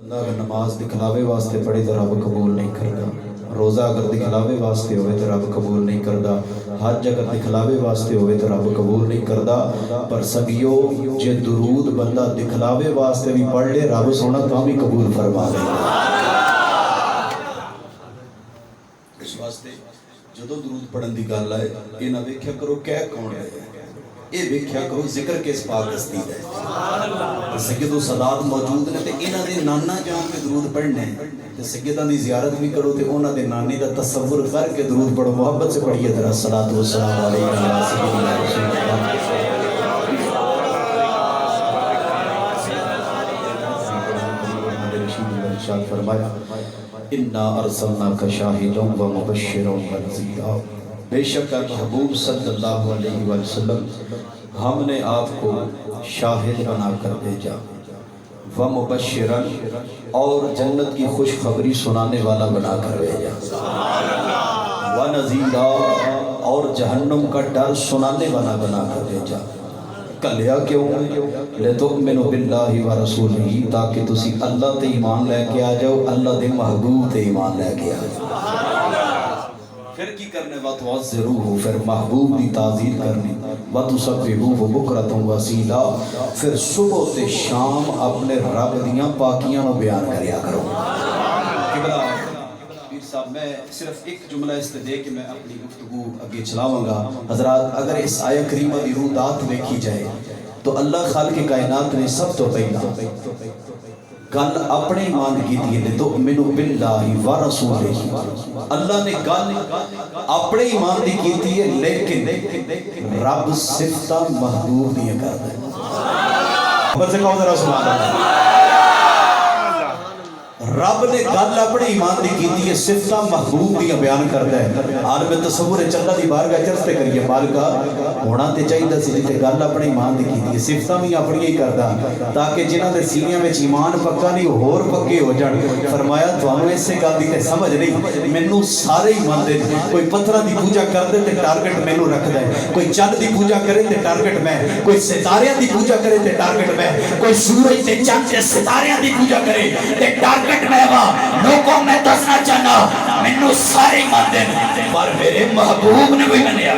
اگر نماز دکھلاوے واسطے پڑھی تو رب قبول نہیں کرتا، روزہ اگر دکھلاوے واسطے ہوئے تو رب قبول نہیں کرتا، حج اگر دکھلاوے واسطے ہوئے تو رب قبول نہیں کرتا۔ پر سبیو جے درود بندہ دکھلاوے واسطے بھی پڑھ لے رب سونا تو بھی قبول فرما دے۔ اس واسطے جدو درود پڑھن دی گل آئے یہ نہ ویکھیا کرو کہہ کون ہے، یہ ویکھیا کرو ذکر کس پاک ہستی ہے۔ سیدو سادات موجود نے تے انہاں دے نانا جان کے درود پڑھنے تے سیداں دی زیارت بھی کرو تے انہاں دے نانی دا تصور کر کے درود پڑھو، محبت سے پڑھیے ذرا صلاۃ و سلام علیہ سیدنا رسول اللہ۔ ارشاد فرمایا انا ارسلناک شاہدا و مبشرا و نذیرا، بے شک محبوب صلی اللہ علیہ وسلم ہم نے آپ کو شاہد بنا کر بھیجا، و مبشرا اور جنت کی خوشخبری سنانے والا بنا کر بھیجا، و نذیرا اور جہنم کا ڈر سنانے والا بنا کر بھیجا۔ کلیا کیوں؟ لتؤمنوا باللہ و رسولہ، تاکہ تسی اللہ تے ایمان لے کے آ جاؤ، اللہ دے محبوب تے ایمان لے کے آ جاؤ۔ پھر کی کرنے وَتُعَزِّرُوهُ، پھر محبوب دی تعظیم کرنی، وَتُسَبِّحُوهُ بُکْرَةً وَأَصِیلًا، پھر صبح تے شام اپنے رب دیاں پاکیاں نو بیان کریا کرو۔ قبلہ پیر صاحب میں صرف ایک جملہ اس تے دے کے میں اپنی گفتگو اگے چلاواں گا۔ حضرات اگر اس آیہ کریمہ دی روح دیکھی جائے تو اللہ خالق کائنات نے سب تو پہلا گل اپنے ایمان کی تھی، لتؤمنوا باللہ و رسولہ، اللہ نے گل اپنے ایمان دی کی تھی ہے، لیکن رب صفتہ محبوب دیا کرتا ہے۔ بس سے کہو ذرا سبحان اللہ۔ رب نے گل اپنے ایمان دی کی تھی ہے، صفتہ محبوب دیا بیان کرتا ہے۔ عالم تصور چلہ دی بارگاہ چرستے کریے، بارگاہ ہونا تے چاہیے دا سی تے گل اپنے ایمان دی کی تھی ہے، صفتہ بھی اپنی ہی کردا تاکہ جنہاں دے سینیاں میں ایمان پکا نہیں ہور پکے ہو جان۔ فرمایا تھانوں اس سے گل دی تے سمجھ نہیں، مینوں سارے ایمان دے، کوئی پتھراں دی پوجا کر دے تے ٹارگٹ مینوں رکھدا ہے، کوئی چند دی پوجا کرے تے ٹارگٹ میں، کوئی ستاریاں دی پوجا کرے تے ٹارگٹ میں، کوئی سورج تے چند تے ستاریاں دی پوجا کرے تے ٹارگٹ میں وا۔ لوگوں میں دسنا چاہنا مینوں سارے ماندے پر میرے محبوب نے بھی منیا،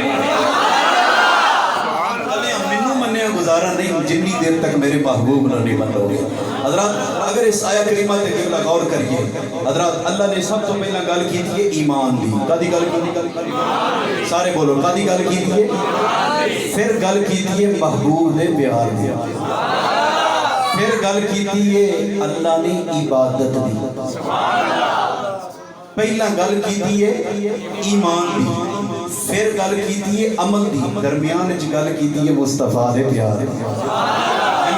مینوں منیا گزارا نہیں جنی دیر تک میرے محبوب نے نہیں من لو گے۔ حضرات اگر اس آیہ کریمہ تے قبلہ غور کریے، حضرات اللہ نے سب تو پہلا گل کی تھی ایمان دی، کدی گل کی تھی؟ سارے بولو کدی گل کی تھی؟ پھر گل کی تھی محبوب دے پیار دی، پھر گل کی تھی اللہ نے عبادت دی، پہلا گل کی تھی ایمان دی، پھر گل کی تھی عمل دی، درمیان وچ گل کی تھی مصطفیٰ دے پیار دی۔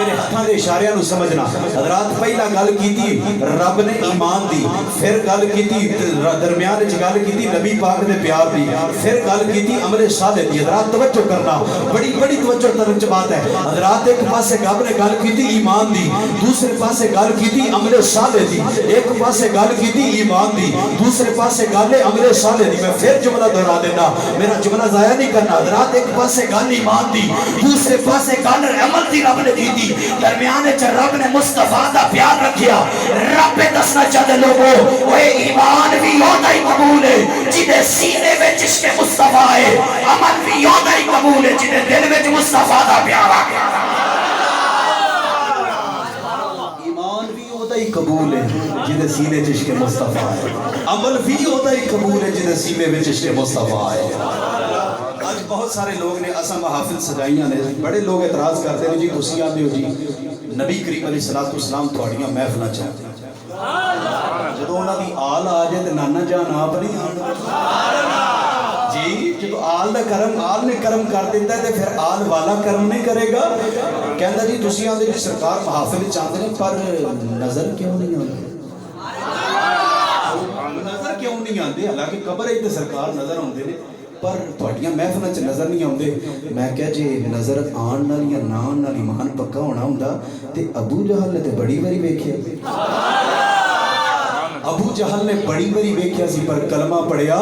میرے ہاتھاں دے اشاریاں نو سمجھنا، حضرات پہلا گل کی تھی رب نے ایمان دی، پھر گل کی تھی درمیان وچ گل کی تھی نبی پاک دے پیار دی، پھر گل کی تھی عمل صالح دی۔ حضرات توجہ کرنا، بڑی بڑی توجہ توجہ بات ہے۔ حضرات ایک پاسے رب نے گل کی تھی ایمان دی، دوسرے پاسے گل کی تھی عمل صالح دی، ایک پاسے گل کی تھی ایمان دی، دوسرے پاسے گل عمل صالح دی۔ میں پھر جملہ دہرا دینا، میرا جملہ ضائع نہیں کرنا۔ حضرات ایک پاسے گل ایمان دی، دوسرے پاسے گل عمل دی رب نے دی دی، درمیان رب نے مصطفیٰ دا پیار رکھیا۔ رب دسنا چاہتے لوگوں وہ ایمان بھی ہوتا ہی قبول ہے جنہیں سینے میں عشق مصطفیٰ ہے، عمل بھی ہوتا ہی قبول ہے جنہیں دل میں مصطفیٰ دا پیار آ گیا۔ ایمان بھی ہوتا ہی قبول ہے جنہیں سینے میں عشق مصطفیٰ ہے، عمل بھی ہوتا ہی قبول ہے جنہیں سینے میں عشق مصطفیٰ ہے۔ آج بہت سارے لوگ نے اساں محافل سجائیاں نے، بڑے لوگ اعتراض کرتے ہیں جی تسی آندے ہو جی نبی کریم علیہ الصلوۃ والسلام تہاڈیاں محفلاں چاہتے ہیں، جدوں انہاں دی آل آ جائے تے نانا جان آپ نہیں آندا جی، جدوں آل دا کرم آل نے کرم کر دیتا ہے تے پھر آل والا کرم نہیں کرے گا۔ کہندا جی تسی آندے جی سرکار محافل چاہتے ہیں پر نظر کیوں نہیں آندے؟ نظر کیوں نہیں آندے؟ حالانکہ قبر ہے تے سرکار نظر آندے نے پر تہاڈیاں محفلاں چ نظر نہیں آندے۔ میں کہا جی نظر آن نال یا نہ آن نال ایمان پکا ہونا ہوندا تے ابو جہل نے تے بڑی باری ویکھیا، ابو جہل نے بڑی بڑی ویکھیا سی پر کلمہ پڑھیا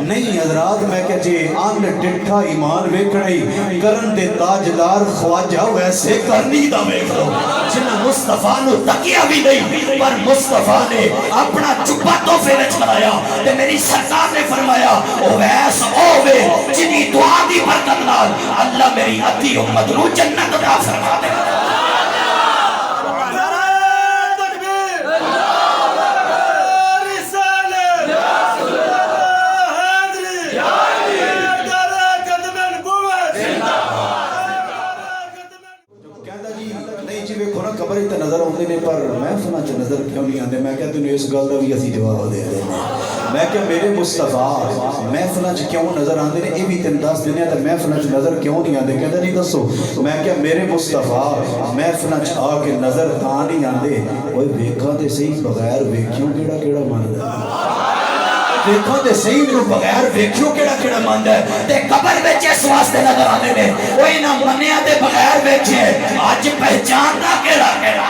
نہیں حضرات میں کہ جے ان ڈٹھا ایمان ویکھڑی کرن دے تاجدار خواجہ ویسے کرنی دا ویکھ لو جنہ مصطفیٰ نو تکیا بھی نہیں پر مصطفیٰ نے اپنا چپا تحفے میں چلایا تے میری سرکار نے فرمایا او ویس اوے جنی دعا دی برکت نال اللہ میری ادھی امت نو جنت عطا فرما دے قبر تے نظر آتے ہیں پر محفل چ نظر کیوں نہیں آتے میں کہتے ہیں اس گل کا بھی اسی جواب دے دیں میں کہ میرے مصطفیٰ محفل چ کیوں نظر آتے ہیں یہ بھی تین دس دن تو محفل چ نظر کیوں نہیں آتے کہتے نہیں دسو میں کہ میرے مصطفیٰ محفل چ آ کے نظر تا نہیں آتے وہ ویکھاں تے صحیح بغیر ویکھیوں کیڑا کیڑا ماندا دیکھو تے صحیح میرے بغیر ویکھیوں کیڑا کیڑا ماندا ہے تے قبر وچ اس واسطے نظر آندے نے او انہاں منیا تے بغیر ویکھے اج پہچاندا کیڑا کیڑا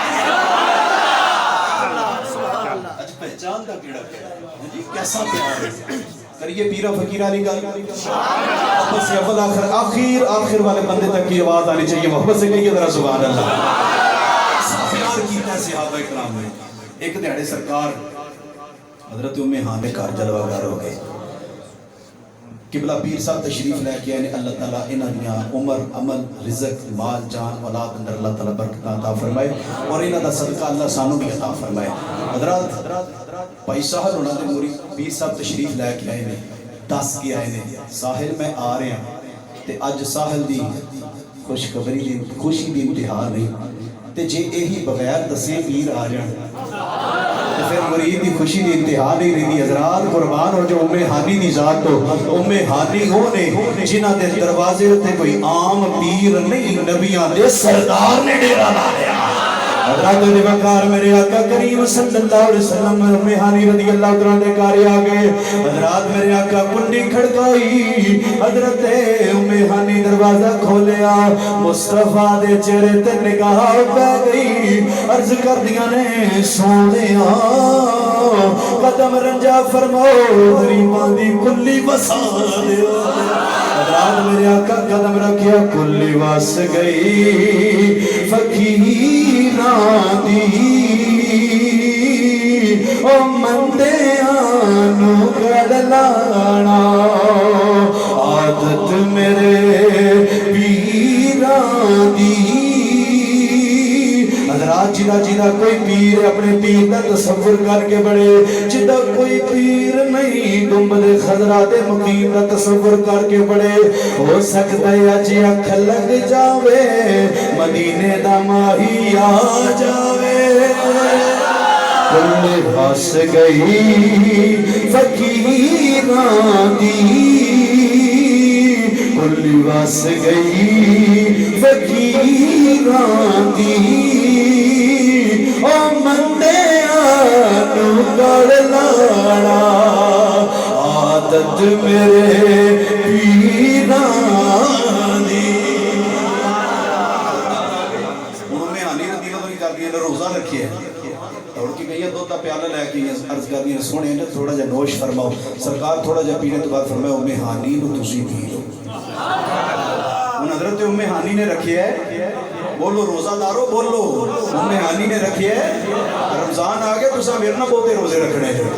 اج پہچاندا کیڑا کیڑا جی کیسا پیار ہے کریے پیرا فقیرہ علی گل محبت سے اول آخر والے بندے تک کی آواز آنی چاہیے محبت سے کہیے ذرا سبحان اللہ پیار کیتا صحابہ کرام نے ایک دیہڑے سرکار حضرت ام ہانے کار جلوہ گار ہو گئے قبلہ پیر صاحب تشریف لے کے آئے اللہ تعالیٰ انہاں دیاں عمر عمل رزق مال جان اولاد اندر اللہ تعالیٰ برکت عطا فرمائے اور انہاں دا صدقہ اللہ سانو بھی عطا فرمائے حضرات بھائی ساحل انہاں دے موری پیر صاحب تشریف لے کے آئے نے دس کے آئے نے ساحل میں آ رہے ہیں تے اج ساحل دی خوشخبری دی خوشی دی انتہا نہیں تے جے یہی بغیر دسے پیر آ جان پھر مرید دی خوشی دی انتہا نہیں رہی حضرات قربان ہو جو ام ہانی دی ذات تو ام ہانی ہو نے جنہ دے دروازے ہوتے کوئی عام پیر نہیں نبیاں دے سردار نے ڈیرا لا لیا حضرات دے وقار میرے آقا کریم صلی اللہ علیہ وسلم ام ہانی رضی اللہ عنہ دے کارے آگئے حضرات میرے آقا کنڈی کھڑکائی حضرت ام ہانی دروازہ کھولیا مصطفیٰ دے چہرے تے نگاہ پہ گئی عرض کر دیا نے سونے قدم رنجا فرماؤ غریبان دی کلی بسا دیو حضرات میرے آقا قدم رکھیا کلی واس گئی فقیران دی او مندیانو گڑ لانا عادت میرے پیران دی حضرات جنہ کوئی پیر اپنے پیر کا تصور کر کے بڑے جنہ کوئی پیر نہیں گنبد خضرا دے مقیم کا تصور کر کے بڑے ہو سکتا ہے اج اکھ لگ جاوے مدینے دا ماہی آ جاوے کل بھاس گئی فقیران دی کل بھاس گئی فقیران دی او مندیانو گڑ لانا عادت میرے پیران دی انہوں نے آنی رضی اللہ عنہ کر دیا روزہ رکھی ہے توڑ کی گئی ہے دو تا پیالہ لے کے عرض کر دیا سونے نے تھوڑا جا نوش فرماؤ سرکار تھوڑا جا پینے تو بعد فرماؤ ام ہانی نو تسی پی لو ان حضرت ام ہانی نے رکھی ہے بولو روزہ دارو بولو ام ہانی نے رکھی ہے رمضان آگے تو سا میرنا بولتے روزے رکھنے ہیں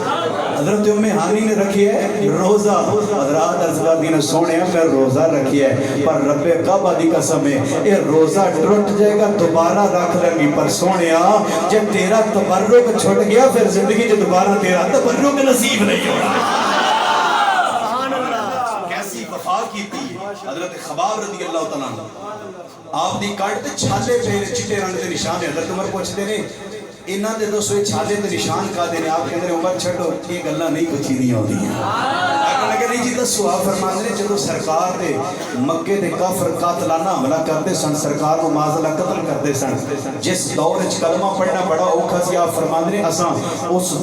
حضرت ام ہانی نے رکھی ہے روزہ حضرات ارزگار دین سونے ہیں پھر روزہ رکھی ہے پر رب کعبہ دی قسم ہے یہ روزہ ٹرٹ جائے گا دوبارہ رکھ لگی پر سونے جب تیرا تبرک چھوٹ گیا پھر زندگی جو دوبارہ تیرا تبرک نصیب نہیں ہوگا کیسی وفا کی تھی حضرت خباب رضی اللہ تعالیٰ آپ دی کٹ چھالے پہ چٹے رنگ دے نشان ہے حضرت عمر پوچھتے نے انہاں دے دوستو چھالے تے نشان کا دینے آپ کہندے عمر چھڈو یہ گلاں نہیں پوچھی نہیں ہوندی ہیں آقا نے کہا جی دسو آپ فرماندے نے جدوں سرکار دے مکے دے کافر قاتلانہ حملہ کردے سن سرکار کو معاذ قتل کردے سن جس دور وچ کلمہ پڑھنا بڑا اوکھا سی آپ فرماندے نے اساں اس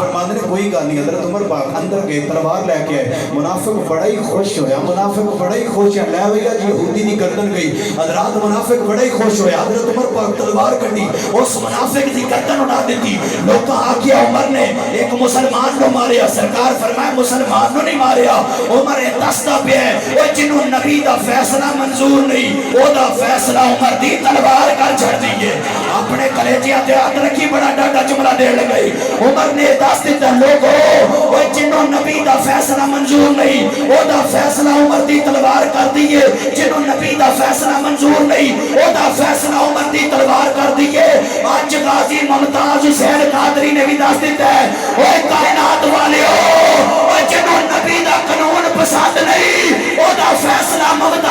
فرماتے نے کوئی گل نہیں حضرت عمر پاک اندر گئے تلوار لے کے آئے منافق بڑا ہی خوش ہویا منافق بڑا ہی خوش ہے لے بھیا جی یہودی دی گردن گئی حضرات منافق بڑا ہی خوش ہویا حضرت عمر پاک تلوار کٹی اس منافق دی گردن اڑا دیتی لوکاں آکھیا عمر نے ایک مسلمان کو ماریا سرکار فرمائے مسلمان نو نہیں ماریا عمر دستا پہ ہے وہ جنہوں نبی دا فیصلہ منظور نہیں او دا فیصلہ عمر دی تلوار کر چھڑ دیئے اپنے کلیجیاں تے ہاتھ رکھی بڑا ڈاٹا جملہ دے لگئی عمر نے دس دیتا لوگو وہ جنہوں نبی دا فیصلہ منظور نہیں او دا فیصلہ عمر دی تلوار کر دیئے جنہوں نبی دا فیصلہ منظور نہیں او دا فیصلہ عمر دی تلوار کر دیئے آج غازی ممتاز حسین قادری نے بھی دس دیتا ہے وہ کائنات والے ہو وہ جنہوں نبی دا قانون پسند نہیں او دا فیصلہ ممتاز